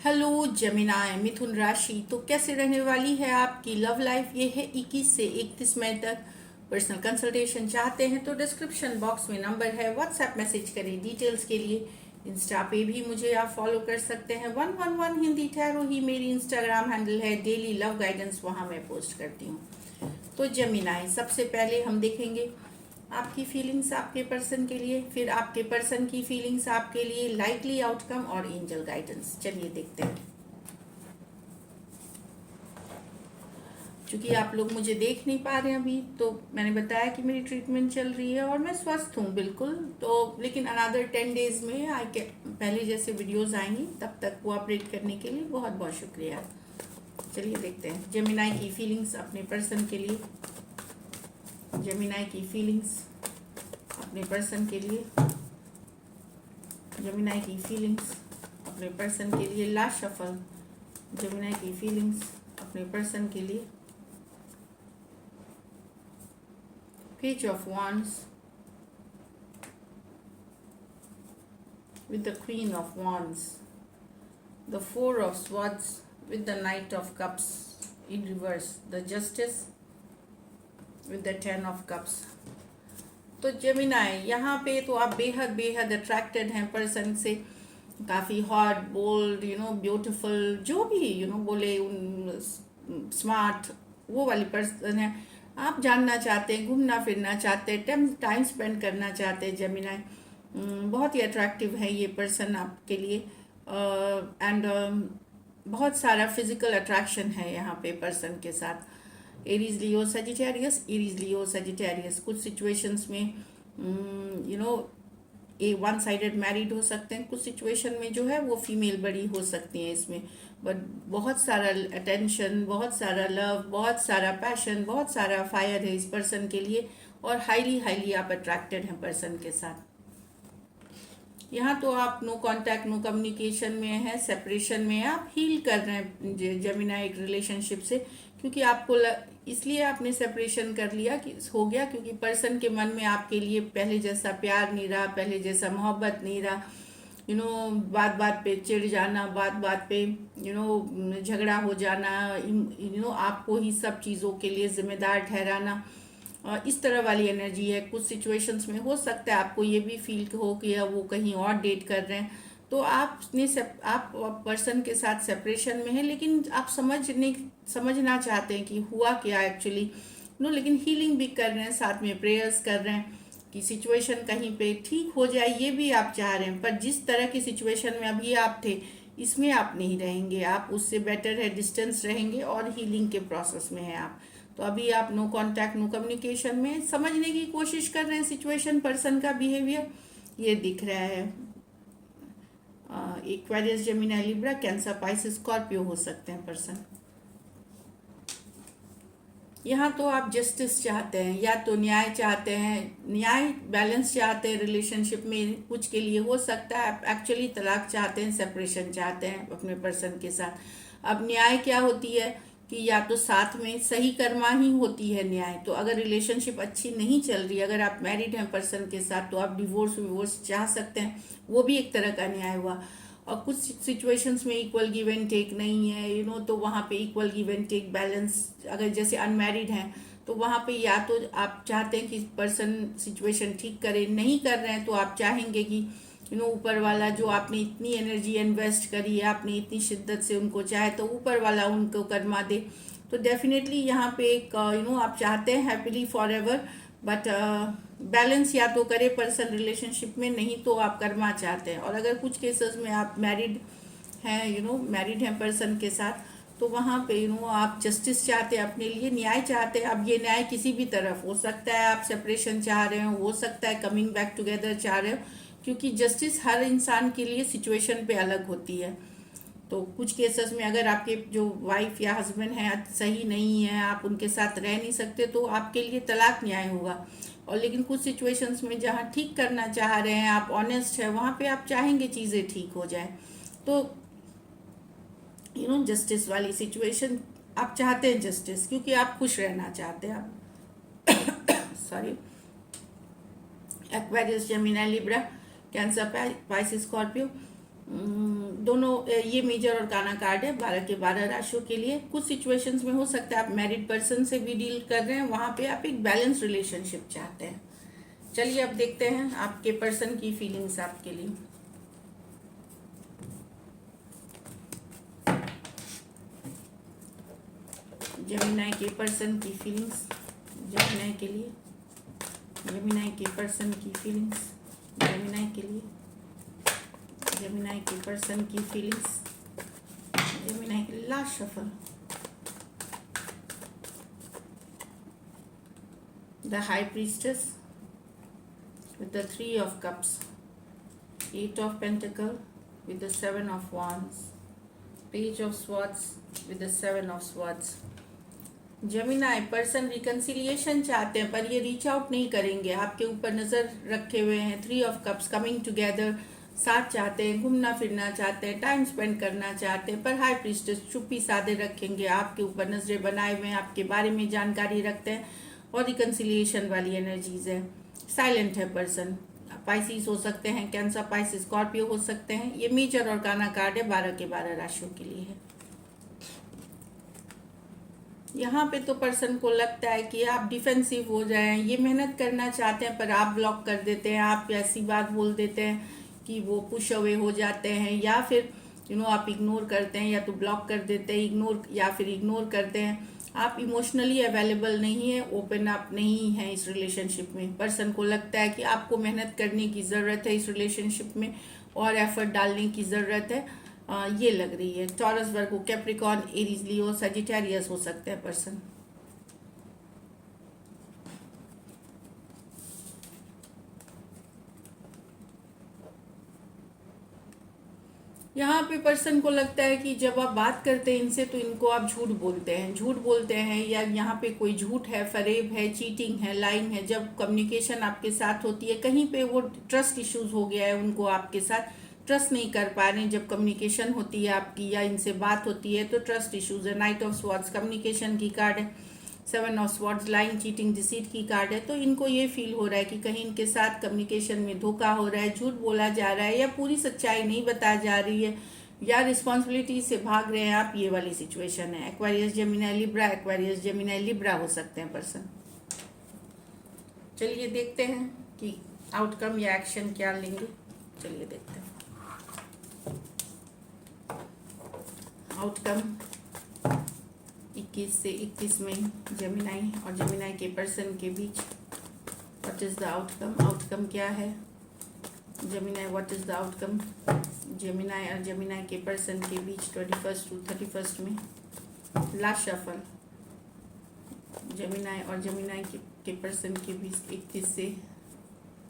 Hello Gemini मिथुन राशि। तो कैसे रहने वाली है आपकी लव लाइफ? ये है 21 से 31 मई तक। पर्सनल कंसल्टेशन चाहते हैं तो डिस्क्रिप्शन बॉक्स में नंबर है, व्हाट्सएप मैसेज करें डिटेल्स के लिए। इंस्टा पे भी मुझे आप फॉलो कर सकते हैं। 111 हिंदी टैरो ही मेरी इंस्टाग्राम हैंडल है। डेली लव गाइडेंस वहाँ मैं पोस्ट करती हूँ। तो जेमिनाई, सबसे पहले हम देखेंगे आपकी फीलिंग्स आपके पर्सन के लिए, फिर आपके पर्सन की फीलिंग्स आपके लिए, लाइकली आउटकम और एंजल गाइडेंस। चलिए देखते हैं। क्योंकि आप लोग मुझे देख नहीं पा रहे हैं अभी, तो मैंने बताया कि मेरी ट्रीटमेंट चल रही है और मैं स्वस्थ हूँ बिल्कुल। तो लेकिन अनदर 10 डेज में पहले जैसे वीडियोस आएंगी। तब तक कोऑपरेट करने के लिए बहुत बहुत शुक्रिया। चलिए देखते हैं जेमिनाई की फीलिंग्स अपने पर्सन के लिए। जेमिनाई की फीलिंग्स अपने पर्सन के लिए। जेमिनाई की फीलिंग्स अपने पर्सन के लिए। Last shuffle. जेमिनाई की फीलिंग्स अपने पर्सन के लिए। Page of wands with the queen of wands, the four of swords with the knight of cups in reverse, the justice with the 10 of cups। तो Gemini, यहाँ पे तो आप बेहद बेहद अट्रैक्टेड हैं पर्सन से। काफ़ी हॉट, बोल्ड, ब्यूटीफुल, जो भी बोले, स्मार्ट, वो वाली पर्सन है। आप जानना चाहते हैं, घूमना फिरना चाहते हैं, टाइम स्पेंड करना चाहते हैं जेमिनाई। बहुत ही अट्रैक्टिव है ये पर्सन आपके लिए। एंड बहुत सारा फिजिकल अट्रैक्शन है यहाँ पे पर्सन के साथ। Aries Leo Sagittarius, Aries Leo Sagittarius. कुछ सिचुएशंस में ए वन साइडेड मैरिड हो सकते हैं, कुछ सिचुएशन में जो है वो फीमेल बड़ी हो सकती हैं इसमें। बट बहुत सारा अटेंशन, बहुत सारा लव, बहुत सारा पैशन, बहुत सारा फायर है इस पर्सन के लिए। और हाईली हाईली आप अट्रैक्टेड हैं पर्सन के साथ। यहाँ तो आप नो कांटेक्ट, नो कम्युनिकेशन में हैं, सेपरेशन में हैं, आप हील कर रहे हैं जेमिनाई एक रिलेशनशिप से। क्योंकि आपको इसलिए आपने सेपरेशन कर लिया कि हो गया, क्योंकि पर्सन के मन में आपके लिए पहले जैसा प्यार नहीं रहा, पहले जैसा मोहब्बत नहीं रहा। बात बात पे चिढ़ जाना, बात बात पे झगड़ा हो जाना, आपको ही सब चीज़ों के लिए जिम्मेदार ठहराना, इस तरह वाली एनर्जी है। कुछ सिचुएशंस में हो सकता है आपको ये भी फील हो कि वो कहीं और डेट कर रहे हैं, तो आप पर्सन के साथ सेपरेशन में है, लेकिन आप समझना चाहते हैं कि हुआ क्या एक्चुअली। लेकिन हीलिंग भी कर रहे हैं, साथ में प्रेयर्स कर रहे हैं कि सिचुएशन कहीं पे ठीक हो जाए, ये भी आप चाह रहे हैं। पर जिस तरह की सिचुएशन में अभी आप थे, इसमें आप नहीं रहेंगे, आप उससे बेटर है डिस्टेंस रहेंगे और हीलिंग के प्रोसेस में है आप। तो अभी आप नो कांटेक्ट, नो कम्युनिकेशन में समझने की कोशिश कर रहे हैं सिचुएशन, पर्सन का बिहेवियर ये दिख रहा है। Aquarius, Gemini, Libra, cancer, Pisces, Scorpio हो सकते हैं पर्सन। यहाँ तो आप जस्टिस चाहते हैं, या तो न्याय चाहते हैं, न्याय बैलेंस चाहते हैं रिलेशनशिप में। कुछ के लिए हो सकता है आप एक्चुअली तलाक चाहते हैं, सेपरेशन चाहते हैं अपने पर्सन के साथ। अब न्याय क्या होती है कि या तो साथ में सही कर्मा ही होती है न्याय। तो अगर रिलेशनशिप अच्छी नहीं चल रही, अगर आप मैरिड हैं पर्सन के साथ, तो आप डिवोर्स चाह सकते हैं, वो भी एक तरह का न्याय हुआ। और कुछ सिचुएशंस में इक्वल गिव एंड टेक नहीं है, तो वहाँ पे equal give and take balance, अगर जैसे अनमैरिड हैं तो वहाँ पे या तो आप चाहते हैं कि पर्सन सिचुएशन ठीक करे, नहीं कर रहे हैं तो आप चाहेंगे कि ऊपर वाला, जो आपने इतनी एनर्जी इन्वेस्ट करी है, आपने इतनी शिद्दत से उनको चाहे, तो ऊपर वाला उनको कर्मा दे। तो डेफिनेटली यहाँ पे एक आप चाहते हैं happily for ever, but balance या तो करे पर्सन रिलेशनशिप में, नहीं तो आप कर्मा चाहते हैं। और अगर कुछ केसेस में आप मैरिड हैं, मैरिड हैं पर्सन के साथ, तो वहाँ पे आप जस्टिस चाहते हैं अपने लिए, न्याय चाहते हैं। अब ये न्याय किसी भी तरफ हो सकता है, आप सेपरेशन चाह रहे हो सकता है कमिंग बैक टुगेदर चाह रहे हो, क्योंकि जस्टिस हर इंसान के लिए सिचुएशन पे अलग होती है। तो कुछ केसेस में अगर आपके जो वाइफ या हस्बैंड है सही नहीं है, आप उनके साथ रह नहीं सकते, तो आपके लिए तलाक न्याय होगा। और लेकिन कुछ सिचुएशंस में जहाँ ठीक करना चाह रहे हैं, आप ऑनेस्ट है, वहाँ पे आप चाहेंगे चीज़ें ठीक हो जाए। तो जस्टिस वाली सिचुएशन आप चाहते हैं, जस्टिस, क्योंकि आप खुश रहना चाहते हैं आप। Sorry. Aquarius, Gemini, Libra, cancer, Pisces, Scorpio, दोनों ये मेजर और काना कार्ड है 12 के 12 राशियों के लिए। कुछ सिचुएशंस में हो सकता है आप मैरिड पर्सन से भी डील कर रहे हैं, वहां पे आप एक बैलेंस रिलेशनशिप चाहते हैं। चलिए अब देखते हैं आपके पर्सन की फीलिंग्स आपके लिए। जेमिनी के पर्सन की फीलिंग्स, जेमिनी के लिए, जेमिनी के पर्सन की फीलिंग्स, जेमिनी के लिए, जेमिनी के पर्सन की फीलिंग्स, जेमिनी के last shuffle. The high priestess with the 3 of cups, 8 of pentacle with the 7 of wands, page of swords with the 7 of swords। Gemini person reconciliation चाहते हैं पर ये reach out नहीं करेंगे, आपके ऊपर नज़र रखे हुए हैं। 3 ऑफ कप्स, कमिंग टुगेदर, साथ चाहते हैं, घूमना फिरना चाहते हैं, टाइम स्पेंड करना चाहते हैं, पर हाई प्रीस्टेस चुप्पी साधे रखेंगे, आपके ऊपर नजरें बनाए हुए हैं, आपके बारे में जानकारी रखते हैं और रिकन्सिलिएशन वाली एनर्जीज है। साइलेंट है पर्सन, पाइसिस हो सकते हैं, कैंसर, पाइसिस, स्कॉर्पियो हो सकते हैं। ये मेजर और काना कार्ड है 12 के 12 राशियों के लिए है। यहाँ पे तो पर्सन को लगता है कि आप डिफेंसिव हो जाएं, ये मेहनत करना चाहते हैं पर आप ब्लॉक कर देते हैं, आप ऐसी बात बोल देते हैं कि वो पुश अवे हो जाते हैं, या फिर आप इग्नोर करते हैं, या तो ब्लॉक कर देते हैं, इग्नोर या फिर इग्नोर करते हैं। आप इमोशनली अवेलेबल नहीं है, ओपन अप नहीं है इस रिलेशनशिप में। पर्सन को लगता है कि आपको मेहनत करने की ज़रूरत है इस रिलेशनशिप में और एफर्ट डालने की ज़रूरत है, ये लग रही है। टॉरस, वर्गो, कैप्रिकॉर्न, एरीज, लियो, सजिटेरियस हो सकते हैं पर्सन। यहाँ पे पर्सन को लगता है कि जब आप बात करते हैं इनसे तो इनको आप झूठ बोलते हैं, या यहाँ पे कोई झूठ है, फरेब है, चीटिंग है, लाइंग है। जब कम्युनिकेशन आपके साथ होती है कहीं पे वो ट्रस्ट इश्यूज हो गया है, उनको आपके साथ ट्रस्ट नहीं कर पा रहे हैं। जब कम्युनिकेशन होती है आपकी या इनसे बात होती है तो ट्रस्ट इश्यूज है। नाइट ऑफ स्वॉर्ड्स कम्युनिकेशन की कार्ड है, 7 of swords lying, cheating, deceit की कार्ड है। तो इनको ये फील हो रहा है कि कहीं इनके साथ कम्युनिकेशन में धोखा हो रहा है, झूठ बोला जा रहा है, या पूरी सच्चाई नहीं बताई जा रही है, या रिस्पॉन्सिबिलिटी से भाग रहे हैं आप, ये वाली सिचुएशन है। Aquarius, Gemini, Libra, Aquarius, Gemini, Libra हो सकते हैं पर्सन। चलिए देखते हैं कि आउटकम या एक्शन क्या लेंगे। चलिए देखते हैं आउटकम 21 से 31 में जेमिनी और जेमिनी के पर्सन के बीच। What is the outcome? Outcome क्या है Gemini? What is the outcome Gemini और जेमिनी के पर्सन के बीच 21 to 31 में? Last shuffle. जेमिनी और जेमिनी के पर्सन के बीच 31 से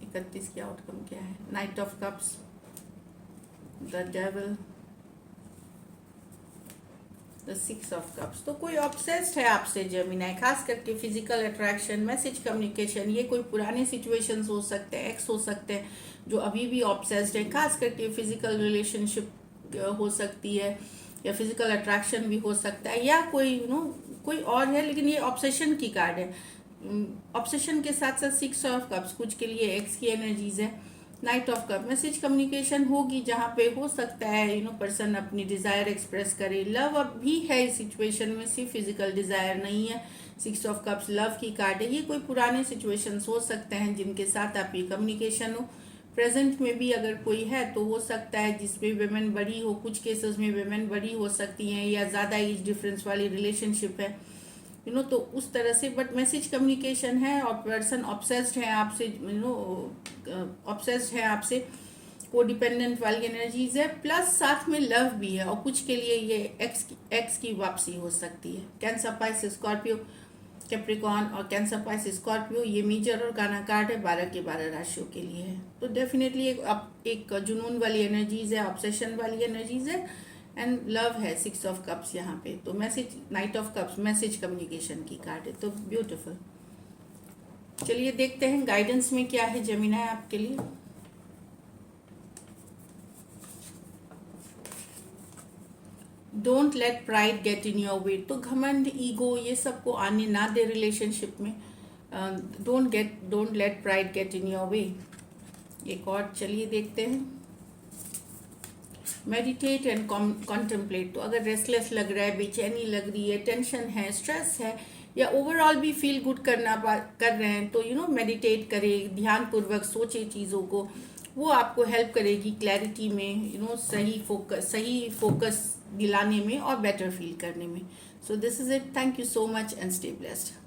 31 की आउटकम क्या है? Knight of cups, the devil, the 6 of cups. तो कोई ऑब्सेस्ड है आपसे जेमिनी, खास करके फिजिकल अट्रैक्शन, मैसेज कम्युनिकेशन। ये कोई पुराने सिचुएशंस हो सकते हैं, एक्स हो सकते हैं जो अभी भी ऑब्सेस्ड है, खास करके फिजिकल रिलेशनशिप हो सकती है, या फिजिकल अट्रैक्शन भी हो सकता है, या कोई कोई और है, लेकिन ये ऑब्सेशन की कार्ड है। ऑब्सेशन के साथ साथ 6 ऑफ कप्स कुछ के लिए एक्स की एनर्जीज है। Knight of cup, message communication होगी जहाँ पे हो सकता है पर्सन अपनी डिज़ायर एक्सप्रेस करे। लव अब भी है इस सिचुएशन में, सिर्फ फिजिकल डिज़ायर नहीं है। 6 ऑफ कप्स लव की कार्ड है। ये कोई पुराने सिचुएशंस हो सकते हैं जिनके साथ आपकी कम्युनिकेशन हो। प्रेजेंट में भी अगर कोई है तो हो सकता है जिसमें वेमेन बड़ी हो, कुछ केसेस में वेमेन बड़ी हो सकती हैं, या ज़्यादा एज डिफरेंस वाली रिलेशनशिप है तो उस तरह से। बट मैसेज कम्युनिकेशन है और पर्सन ऑब्सेस्ड है आपसे, ऑब्सेस्ड है आपसे, को डिपेंडेंट वाली एनर्जीज है, प्लस साथ में लव भी है। और कुछ के लिए ये एक्स की वापसी हो सकती है। कैंसर, पाइसिस, स्कॉर्पियो, कैप्रिकॉर्न और कैंसर, पाइसिस, स्कॉर्पियो ये मेजर और गाना कार्ड है 12 के 12 राशियों के लिए है। तो डेफिनेटली एक जुनून वाली एनर्जीज है, ऑब्सेशन वाली एनर्जीज है, एंड लव है। 6 ऑफ कप्स यहाँ पे। तो message, night of cups message communication की कार्ड है, तो ब्यूटीफुल। चलिए देखते हैं गाइडेंस में क्या है जेमिनी आपके लिए। Don't let pride get in your way. तो घमंड, ईगो ये सबको आने ना दे रिलेशनशिप में। Don't let pride get in your way. एक और चलिए देखते हैं। Meditate and contemplate. तो अगर रेस्टलेस लग रहा है, बेचैनी लग रही है, टेंशन है, स्ट्रेस है, या ओवरऑल भी फील गुड कर रहे हैं, तो मेडिटेट करें, ध्यान पूर्वक सोचे चीज़ों को, वो आपको हेल्प करेगी क्लैरिटी में, सही फोकस दिलाने में और बेटर फील करने में। So this is it. Thank you so much and stay blessed.